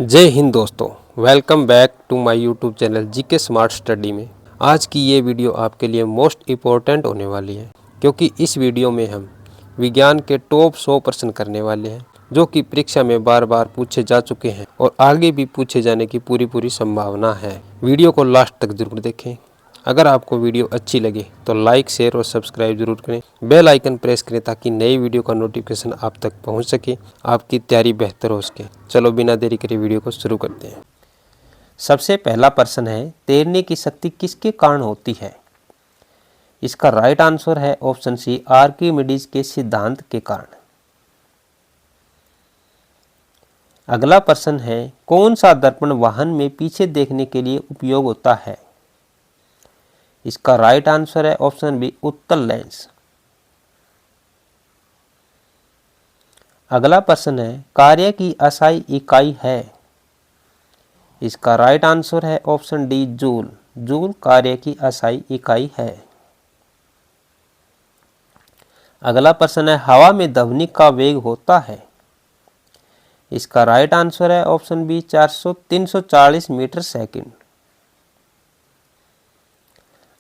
जय हिंद दोस्तों, welcome back to my YouTube channel GK smart study में। आज की ये वीडियो आपके लिए मोस्ट इम्पोर्टेंट होने वाली है, क्योंकि इस वीडियो में हम विज्ञान के टॉप 100 प्रश्न करने वाले हैं, जो कि परीक्षा में बार बार पूछे जा चुके हैं और आगे भी पूछे जाने की पूरी संभावना है। वीडियो को लास्ट तक जरूर देखें। अगर आपको वीडियो अच्छी लगे तो लाइक, शेयर और सब्सक्राइब जरूर करें। बेल आइकन प्रेस करें ताकि नई वीडियो का नोटिफिकेशन आप तक पहुंच सके, आपकी तैयारी बेहतर हो सके। चलो बिना देरी करे वीडियो को शुरू करते हैं। सबसे पहला प्रश्न है, तैरने की शक्ति किसके कारण होती है? इसका राइट आंसर है ऑप्शन सी, आर्किमिडीज के सिद्धांत के कारण। अगला प्रश्न है, कौन सा दर्पण वाहन में पीछे देखने के लिए उपयोग होता है? इसका राइट आंसर है ऑप्शन बी, उत्तल लेंस। अगला प्रश्न है, कार्य की असाई इकाई है? इसका राइट आंसर है ऑप्शन डी, जूल। जूल कार्य की असाई इकाई है। अगला प्रश्न है, हवा में ध्वनि का वेग होता है? इसका राइट आंसर है ऑप्शन बी, 340 मीटर सेकंड।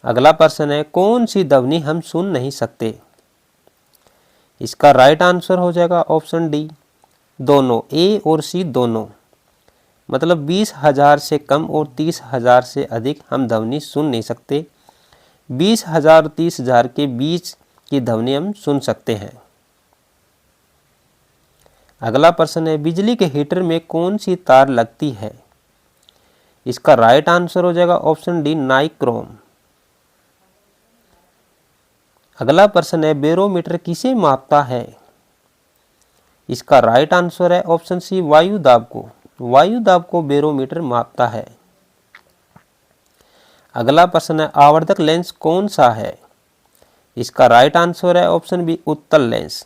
अगला प्रश्न है, कौन सी ध्वनि हम सुन नहीं सकते? इसका राइट आंसर हो जाएगा ऑप्शन डी, दोनों, ए और सी दोनों। मतलब 20,000 से कम और 30,000 से अधिक हम ध्वनि सुन नहीं सकते। 20,000 और 30,000 के बीच की ध्वनि हम सुन सकते हैं। अगला प्रश्न है, बिजली के हीटर में कौन सी तार लगती है? इसका राइट आंसर हो जाएगा ऑप्शन डी, नाइक्रोम। अगला प्रश्न है, बैरोमीटर किसे मापता है? इसका राइट आंसर है ऑप्शन सी, वायु दाब को। वायु दाब को बैरोमीटर मापता है। अगला प्रश्न है, आवर्धक लेंस कौन सा है? इसका राइट आंसर है ऑप्शन बी, उत्तल लेंस।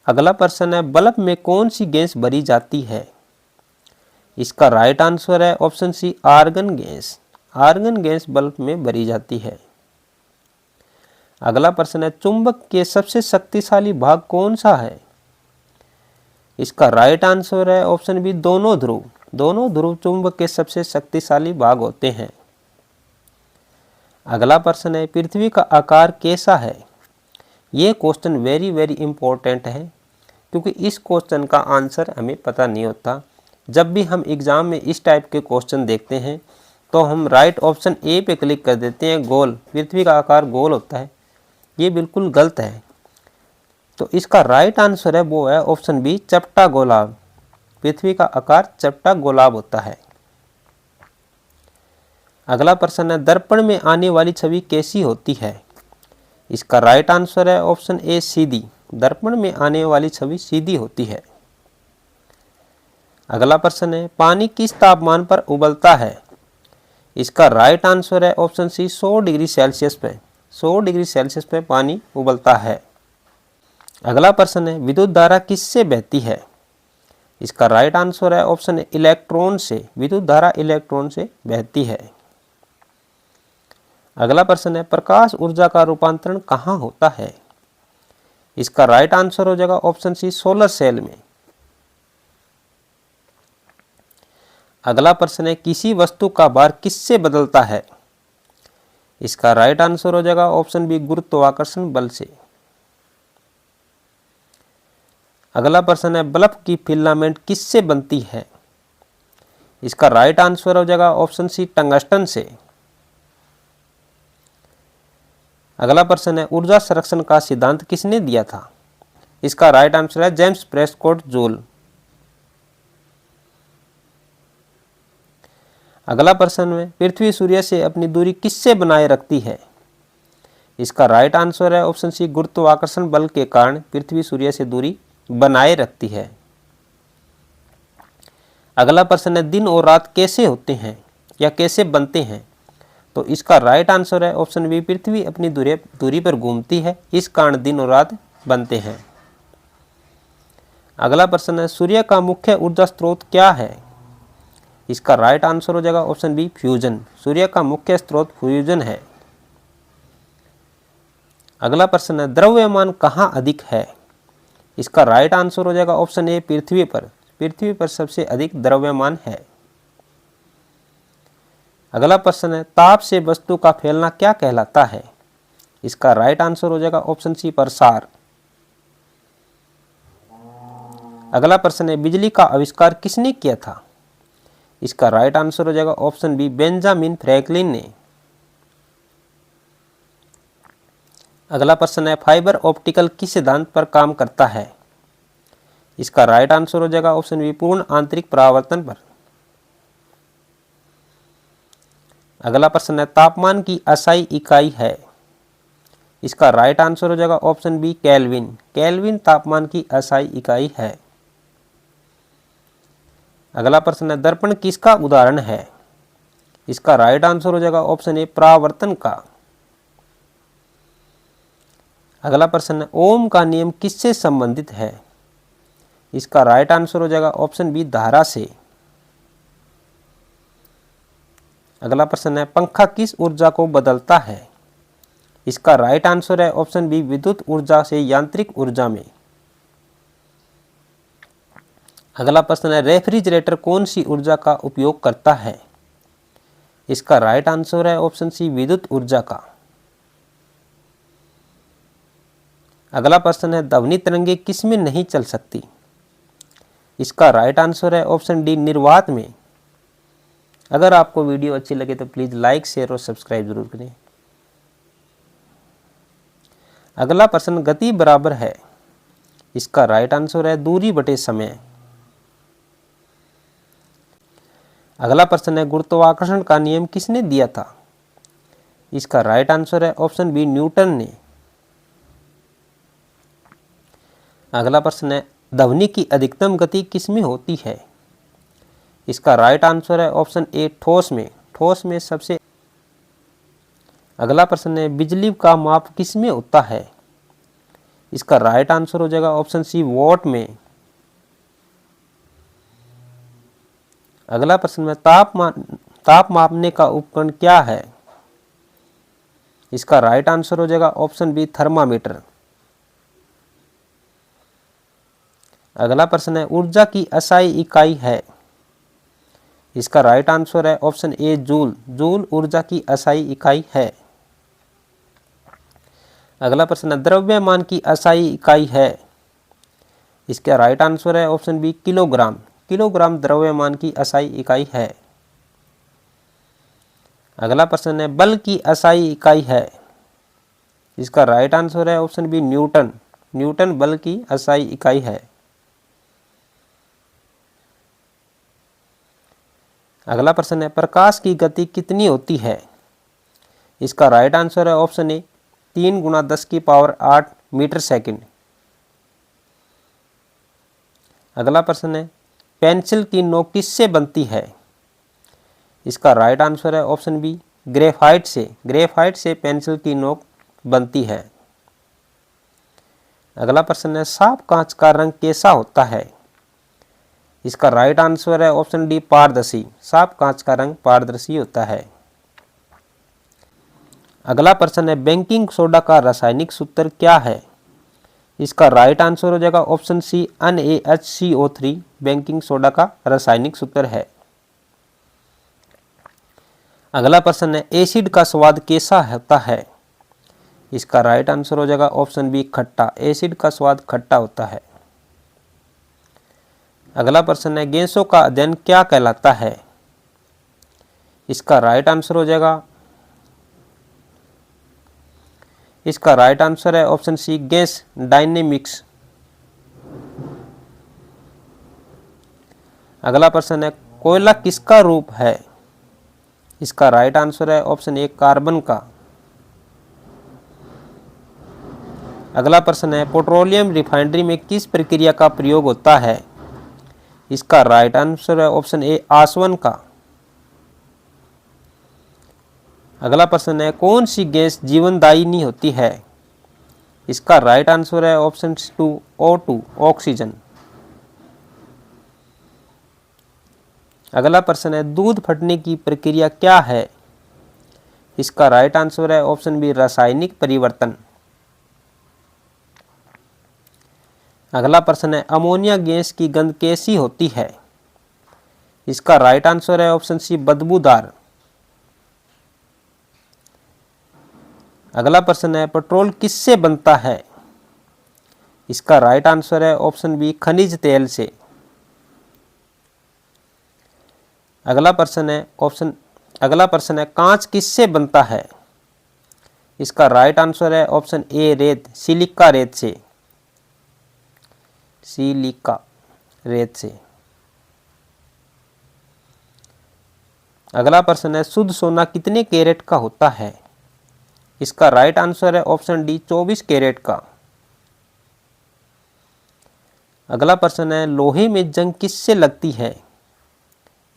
अगला प्रश्न है, बल्ब में कौन सी गैस भरी जाती है? इसका राइट आंसर है option C, argon gas. Argon gas bulb में भरी जाती है। अगला प्रश्न है, चुंबक के सबसे शक्तिशाली भाग कौन सा है? इसका राइट आंसर है ऑप्शन बी, दोनों ध्रुव। दोनों ध्रुव चुंबक के सबसे शक्तिशाली भाग होते हैं। अगला प्रश्न है, पृथ्वी का आकार कैसा है? ये क्वेश्चन वेरी इंपॉर्टेंट है, क्योंकि इस क्वेश्चन का आंसर हमें पता नहीं होता। जब भी हम एग्जाम में इस टाइप के क्वेश्चन देखते हैं तो हम राइट ऑप्शन ए पे क्लिक कर देते हैं, गोल। पृथ्वी का आकार गोल होता है। ये बिल्कुल गलत है। तो इसका राइट आंसर है वो है ऑप्शन बी, चपटा गोलाब। पृथ्वी का आकार चपटा गोलाब होता है। अगला प्रश्न है, दर्पण में आने वाली छवि कैसी होती है? इसका राइट आंसर है ऑप्शन ए, सीधी। दर्पण में आने वाली छवि सीधी होती है। अगला प्रश्न है, पानी किस तापमान पर उबलता है? इसका राइट आंसर है ऑप्शन सी, 100 डिग्री सेल्सियस पे। 100 डिग्री सेल्सियस पे पानी उबलता है। अगला प्रश्न है, विद्युत धारा किससे बहती है? इसका राइट आंसर है ऑप्शन ए, इलेक्ट्रॉन से। विद्युत धारा इलेक्ट्रॉन से बहती है। अगला प्रश्न है, प्रकाश ऊर्जा का रूपांतरण कहाँ होता है? इसका राइट आंसर हो जाएगा ऑप्शन सी, सोलर सेल में। अगला प्रश्न है, किसी वस्तु का भार किससे बदलता है? इसका राइट आंसर हो जाएगा ऑप्शन बी, गुरुत्वाकर्षण बल से। अगला प्रश्न है, बल्ब की फिलामेंट किससे बनती है? इसका राइट आंसर हो जाएगा ऑप्शन सी, टंगस्टन से। अगला प्रश्न है, ऊर्जा संरक्षण का सिद्धांत किसने दिया था? इसका राइट आंसर है जेम्स प्रेस्कॉट जूल। अगला प्रश्न है, पृथ्वी सूर्य से अपनी दूरी किससे बनाए रखती है? इसका राइट आंसर है ऑप्शन सी, गुरुत्वाकर्षण बल के कारण पृथ्वी सूर्य से दूरी बनाए रखती है। अगला प्रश्न है, दिन और रात कैसे होते हैं या कैसे बनते हैं? तो इसका राइट आंसर है ऑप्शन बी, पृथ्वी अपनी दूरी पर घूमती है, इस कारण दिन और रात बनते हैं। अगला प्रश्न है, सूर्य का मुख्य ऊर्जा स्रोत क्या है? इसका राइट आंसर हो जाएगा ऑप्शन बी, फ्यूजन। सूर्य का मुख्य स्रोत फ्यूजन है। अगला प्रश्न है, द्रव्यमान कहाँ अधिक है? इसका राइट आंसर हो जाएगा ऑप्शन ए, पृथ्वी पर। पृथ्वी पर सबसे अधिक द्रव्यमान है? अगला प्रश्न है, ताप से वस्तु का फैलना क्या कहलाता है? इसका राइट आंसर हो जाएगा ऑप्शन सी, प्रसार। अगला प्रश्न है, बिजली का आविष्कार किसने किया था? इसका राइट आंसर हो जाएगा ऑप्शन बी, बेंजामिन फ्रैंकलिन ने। अगला प्रश्न है, फाइबर ऑप्टिकल किस सिद्धांत पर काम करता है? इसका राइट आंसर हो जाएगा ऑप्शन बी, पूर्ण आंतरिक परावर्तन पर। अगला प्रश्न है, तापमान की एसआई इकाई है? इसका राइट आंसर हो जाएगा ऑप्शन बी, केल्विन। केल्विन तापमान की एसआई इकाई है। अगला प्रश्न है, दर्पण किसका उदाहरण है? इसका राइट आंसर हो जाएगा ऑप्शन ए, परावर्तन का। अगला प्रश्न है, ओम का नियम किससे संबंधित है? इसका राइट आंसर हो जाएगा ऑप्शन बी, धारा से। अगला प्रश्न है, पंखा किस ऊर्जा को बदलता है? इसका राइट आंसर है ऑप्शन बी, विद्युत ऊर्जा से यांत्रिक ऊर्जा में। अगला प्रश्न है, रेफ्रिजरेटर कौन सी ऊर्जा का उपयोग करता है? इसका राइट आंसर है ऑप्शन सी, विद्युत ऊर्जा का। अगला प्रश्न है, ध्वनि तरंगे किसमें नहीं चल सकती? इसका राइट आंसर है ऑप्शन डी, निर्वात में। अगर आपको वीडियो अच्छी लगे तो प्लीज़ लाइक, शेयर और सब्सक्राइब जरूर करें। अगला प्रश्न, गति बराबर है? इसका राइट आंसर है दूरी बटे समय। अगला प्रश्न है, गुरुत्वाकर्षण का नियम किसने दिया था? इसका राइट आंसर है ऑप्शन बी, न्यूटन ने। अगला प्रश्न है, ध्वनि की अधिकतम गति किसमें होती है? इसका राइट आंसर है ऑप्शन ए, ठोस में। ठोस में सबसे। अगला प्रश्न है, बिजली का माप किसमें होता है? इसका राइट आंसर हो जाएगा ऑप्शन सी, वॉट में। अगला प्रश्न है, ताप मापने का उपकरण क्या है? इसका राइट आंसर हो जाएगा ऑप्शन बी, थर्मामीटर। अगला प्रश्न है, ऊर्जा की एसआई इकाई है? इसका राइट आंसर है ऑप्शन ए, जूल। जूल ऊर्जा की एसआई इकाई है। अगला प्रश्न है, द्रव्यमान की एसआई इकाई है? इसका राइट आंसर है ऑप्शन बी, किलोग्राम। किलोग्राम द्रव्यमान की एसआई इकाई है। अगला प्रश्न है, बल की एसआई इकाई है? इसका राइट आंसर है ऑप्शन बी, न्यूटन। न्यूटन बल की एसआई इकाई है। अगला प्रश्न है, प्रकाश की गति कितनी होती है? इसका राइट आंसर है ऑप्शन ए, 3 × 10⁸ मीटर सेकंड। अगला प्रश्न है, पेंसिल की नोक किससे बनती है? इसका राइट आंसर है ऑप्शन बी, ग्रेफाइट से। ग्रेफाइट से पेंसिल की नोक बनती है। अगला प्रश्न है, साफ कांच का रंग कैसा होता है? इसका राइट आंसर है ऑप्शन डी, पारदर्शी। साफ कांच का रंग पारदर्शी होता है। अगला प्रश्न है, बेकिंग सोडा का रासायनिक सूत्र क्या है? इसका राइट आंसर हो जाएगा option C, NaHCO3 baking soda का रासायनिक सूत्र है। अगला प्रश्न है, एसिड का स्वाद कैसा होता है? इसका राइट आंसर हो जाएगा ऑप्शन बी, खट्टा। एसिड का स्वाद खट्टा होता है। अगला प्रश्न है, गैसों का अध्ययन क्या कहलाता है? इसका राइट आंसर हो जाएगा, इसका राइट आंसर है ऑप्शन सी, गैस डायनेमिक्स। अगला प्रश्न है, कोयला किसका रूप है? इसका राइट आंसर है ऑप्शन ए, कार्बन का। अगला प्रश्न है, पेट्रोलियम रिफाइनरी में किस प्रक्रिया का प्रयोग होता है? इसका राइट आंसर है ऑप्शन ए, आसवन का। अगला प्रश्न है, कौन सी गैस जीवनदायिनी होती है? इसका राइट आंसर है ऑप्शन 2, O2 ऑक्सीजन। अगला प्रश्न है, दूध फटने की प्रक्रिया क्या है? इसका राइट आंसर है ऑप्शन बी, रासायनिक परिवर्तन। अगला प्रश्न है अमोनिया गैस की गंध कैसी होती है? इसका राइट आंसर है ऑप्शन सी बदबूदार। अगला प्रश्न है पेट्रोल किससे बनता है? इसका राइट आंसर है ऑप्शन बी खनिज तेल से। अगला प्रश्न है कांच किससे बनता है? इसका राइट आंसर है ऑप्शन ए रेत, सिलिका रेत से। सिलिका रेत से। अगला प्रश्न है शुद्ध सोना कितने कैरेट का होता है? इसका राइट आंसर है ऑप्शन डी 24 कैरेट का। अगला प्रश्न है लोहे में जंग किससे लगती है?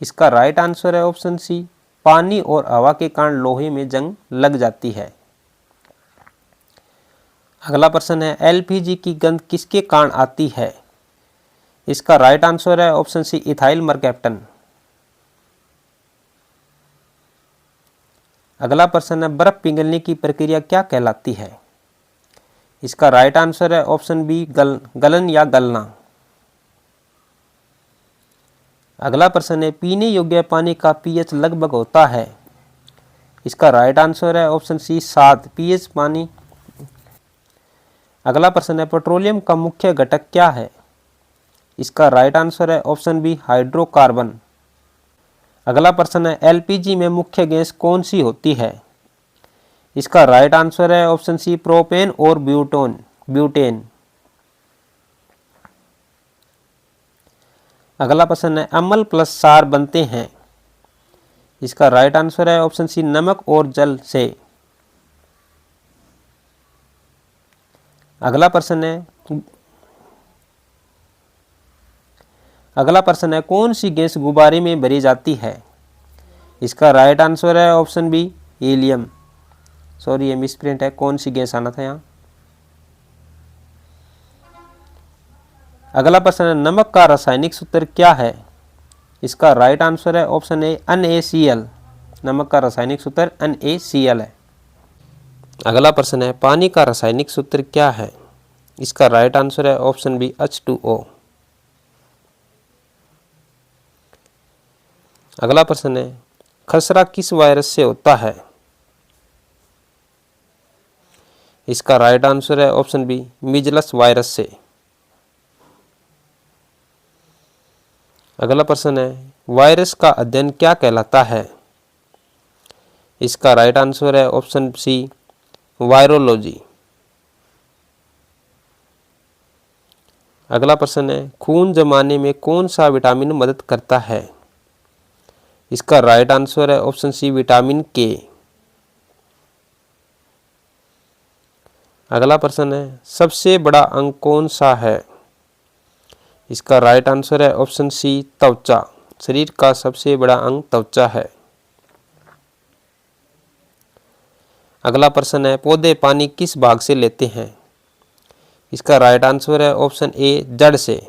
इसका राइट आंसर है ऑप्शन सी पानी और हवा के कारण लोहे में जंग लग जाती है। अगला प्रश्न है एलपीजी की गंध किसके कारण आती है? इसका राइट आंसर है ऑप्शन सी इथाइल मरकैप्टन। अगला प्रश्न है बर्फ पिघलने की प्रक्रिया क्या कहलाती है? इसका राइट आंसर है ऑप्शन बी गलन या गलना। अगला प्रश्न है पीने योग्य पानी का पीएच लगभग होता है? इसका राइट आंसर है ऑप्शन सी 7 पीएच पानी। अगला प्रश्न है पेट्रोलियम का मुख्य घटक क्या है? इसका राइट आंसर है ऑप्शन बी हाइड्रोकार्बन। अगला प्रश्न है एलपीजी में मुख्य गैस कौन सी होती है? इसका राइट आंसर है ऑप्शन सी प्रोपेन और ब्यूटेन। अगला प्रश्न है अम्ल प्लस सार बनते हैं? इसका राइट आंसर है ऑप्शन सी नमक और जल से। अगला प्रश्न है कौन सी गैस गुब्बारे में भरी जाती है? इसका राइट आंसर है ऑप्शन बी हीलियम। सॉरी ये मिसप्रिंट है, कौन सी गैस आना था यहाँ। अगला प्रश्न है नमक का रासायनिक सूत्र क्या है? इसका राइट आंसर है ऑप्शन ए NaCl। नमक का रासायनिक सूत्र NaCl है। अगला प्रश्न है पानी का रासायनिक सूत्र क्या है? इसका राइट आंसर है ऑप्शन बी H2O। अगला प्रश्न है खसरा किस वायरस से होता है? इसका राइट आंसर है ऑप्शन बी मीजल्स वायरस से। अगला प्रश्न है वायरस का अध्ययन क्या कहलाता है? इसका राइट आंसर है ऑप्शन सी वायरोलॉजी। अगला प्रश्न है खून जमाने में कौन सा विटामिन मदद करता है? इसका राइट आंसर है ऑप्शन सी विटामिन के। अगला प्रश्न है सबसे बड़ा अंग कौन सा है? इसका राइट आंसर है ऑप्शन सी त्वचा। शरीर का सबसे बड़ा अंग त्वचा है। अगला प्रश्न है पौधे पानी किस भाग से लेते हैं? इसका राइट आंसर है ऑप्शन ए जड़ से।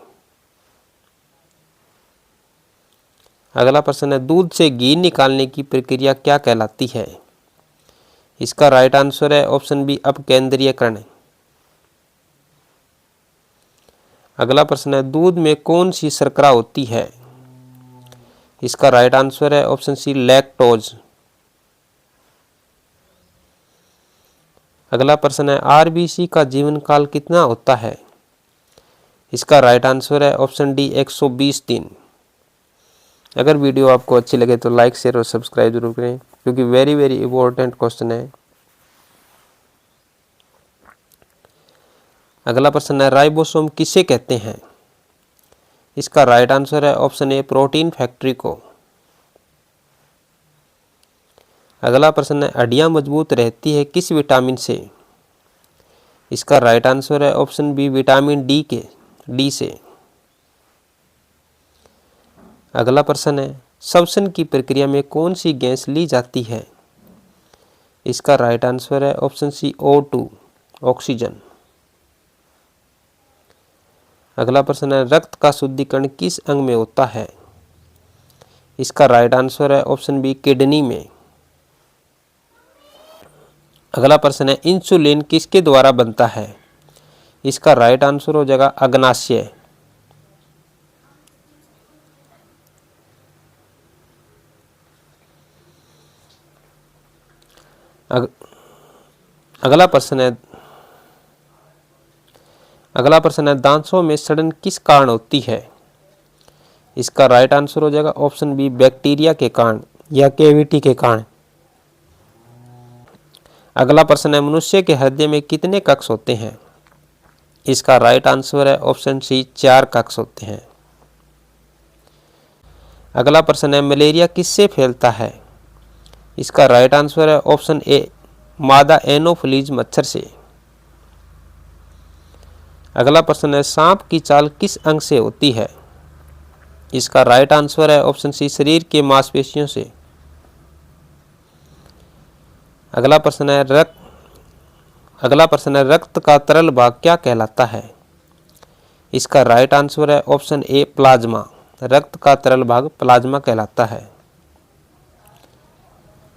अगला प्रश्न है दूध से घी निकालने की प्रक्रिया क्या कहलाती है? इसका राइट आंसर है ऑप्शन बी अपकेंद्रीयकरण। अगला प्रश्न है दूध में कौन सी शर्करा होती है? इसका राइट आंसर है ऑप्शन सी लैक्टोज। अगला प्रश्न है आरबीसी का जीवन काल कितना होता है? इसका राइट आंसर है ऑप्शन डी 120 दिन। अगर वीडियो आपको अच्छी लगे तो लाइक शेयर और सब्सक्राइब जरूर करें क्योंकि वेरी इंपॉर्टेंट क्वेश्चन है। अगला प्रश्न है राइबोसोम किसे कहते हैं? इसका राइट आंसर है ऑप्शन ए प्रोटीन फैक्ट्री को। अगला प्रश्न है हड्डियां मजबूत रहती है किस विटामिन से? इसका राइट आंसर है ऑप्शन बी विटामिन डी से। अगला प्रश्न है श्वसन की प्रक्रिया में कौन सी गैस ली जाती है? इसका राइट आंसर है ऑप्शन सी O2 ऑक्सीजन। अगला प्रश्न है रक्त का शुद्धिकरण किस अंग में होता है? इसका राइट आंसर है ऑप्शन बी किडनी में। अगला प्रश्न है इंसुलिन किसके द्वारा बनता है? इसका राइट आंसर हो जाएगा अग्नाशय। अगला प्रश्न है दांतों में सड़न किस कारण होती है? इसका राइट आंसर हो जाएगा ऑप्शन बी बैक्टीरिया के कारण या कैविटी के कारण। अगला प्रश्न है मनुष्य के हृदय में कितने कक्ष होते हैं? इसका राइट आंसर है ऑप्शन सी 4 कक्ष होते हैं। अगला प्रश्न है मलेरिया किससे फैलता है? इसका राइट आंसर है ऑप्शन ए मादा एनोफिलीज मच्छर से। अगला प्रश्न है सांप की चाल किस अंग से होती है? इसका राइट आंसर है ऑप्शन सी शरीर के मांसपेशियों से। अगला प्रश्न है रक्त का तरल भाग क्या कहलाता है? इसका राइट आंसर है ऑप्शन ए प्लाज्मा। रक्त का तरल भाग प्लाज्मा कहलाता है।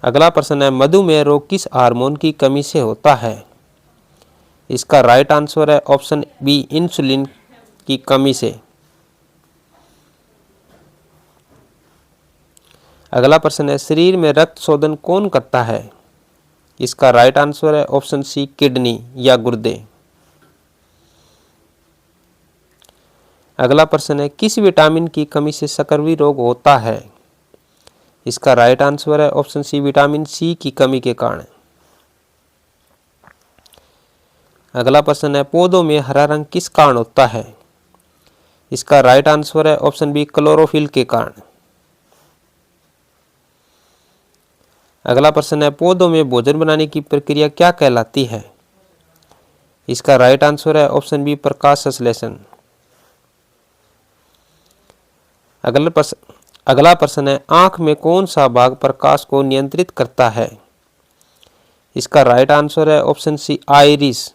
अगला प्रश्न है मधुमेह रोग किस हार्मोन की कमी से होता है? इसका राइट आंसर है ऑप्शन बी इंसुलिन की कमी से। अगला प्रश्न है शरीर में रक्त शोधन कौन करता है? इसका राइट आंसर है ऑप्शन सी किडनी या गुर्दे। अगला प्रश्न है किस विटामिन की कमी से सकर्वी रोग होता है? इसका राइट आंसर है ऑप्शन सी विटामिन सी की कमी के कारण। अगला प्रश्न है पौधों में हरा रंग किस कारण होता है? इसका राइट आंसर है ऑप्शन बी क्लोरोफिल के कारण। अगला प्रश्न है पौधों में भोजन बनाने की प्रक्रिया क्या कहलाती है? इसका राइट आंसर है ऑप्शन बी प्रकाश संश्लेषण। अगला प्रश्न है आंख में कौन सा भाग प्रकाश को नियंत्रित करता है? इसका राइट आंसर है ऑप्शन सी आइरिस।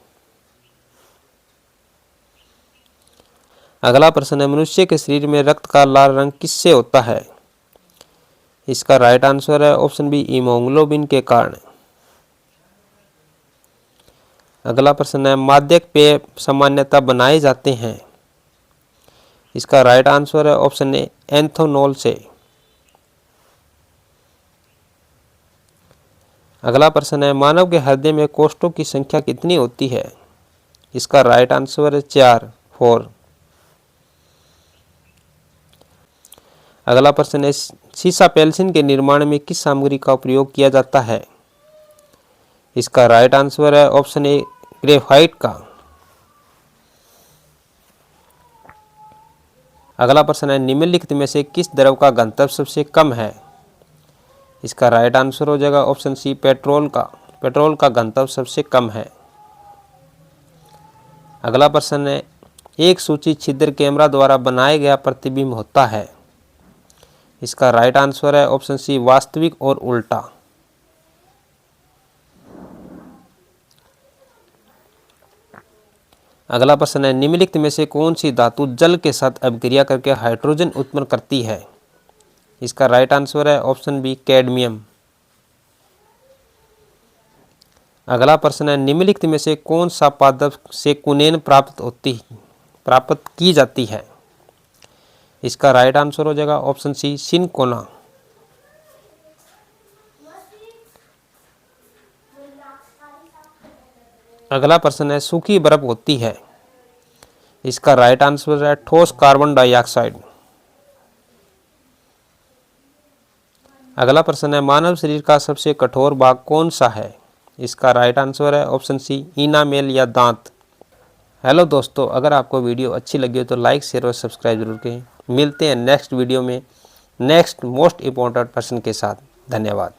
अगला प्रश्न है मनुष्य के शरीर में रक्त का लाल रंग किससे होता है? इसका राइट आंसर है ऑप्शन बी हीमोग्लोबिन के कारण। अगला प्रश्न है मादक पेय सामान्यतः बनाए जाते हैं। इसका राइट आंसर है ऑप्शन ए एथेनॉल से। अगला प्रश्न है मानव के हृदय में कोष्ठों की संख्या कितनी होती है? इसका राइट आंसर है 4। अगला प्रश्न है सीसा पेंसिल के निर्माण में किस सामग्री का उपयोग किया जाता है? इसका राइट आंसर है ऑप्शन ए ग्रेफाइट का। अगला प्रश्न है निम्नलिखित में से किस द्रव का घनत्व सबसे कम है? इसका राइट आंसर हो जाएगा ऑप्शन सी पेट्रोल का। पेट्रोल का घनत्व सबसे कम है। अगला प्रश्न है एक सूची छिद्र कैमरा द्वारा बनाया गया प्रतिबिंब होता है। इसका राइट आंसर है ऑप्शन सी वास्तविक और उल्टा। अगला प्रश्न है निम्नलिखित में से कौन सी धातु जल के साथ अभिक्रिया करके हाइड्रोजन उत्पन्न करती है? इसका राइट आंसर है ऑप्शन बी कैडमियम। अगला प्रश्न है निम्नलिखित में से कौन सा पादप से कुनेन प्राप्त की जाती है? इसका राइट आंसर हो जाएगा ऑप्शन सी सिनकोना। अगला प्रश्न है सूखी बर्फ होती है। इसका राइट आंसर है ठोस कार्बन डाइऑक्साइड। अगला प्रश्न है मानव शरीर का सबसे कठोर भाग कौन सा है? इसका राइट आंसर है ऑप्शन सी इनामेल या दांत। हेलो दोस्तों, अगर आपको वीडियो अच्छी लगी हो तो लाइक शेयर और सब्सक्राइब जरूर करें। मिलते हैं नेक्स्ट वीडियो में नेक्स्ट मोस्ट इम्पोर्टेंट प्रश्न के साथ। धन्यवाद।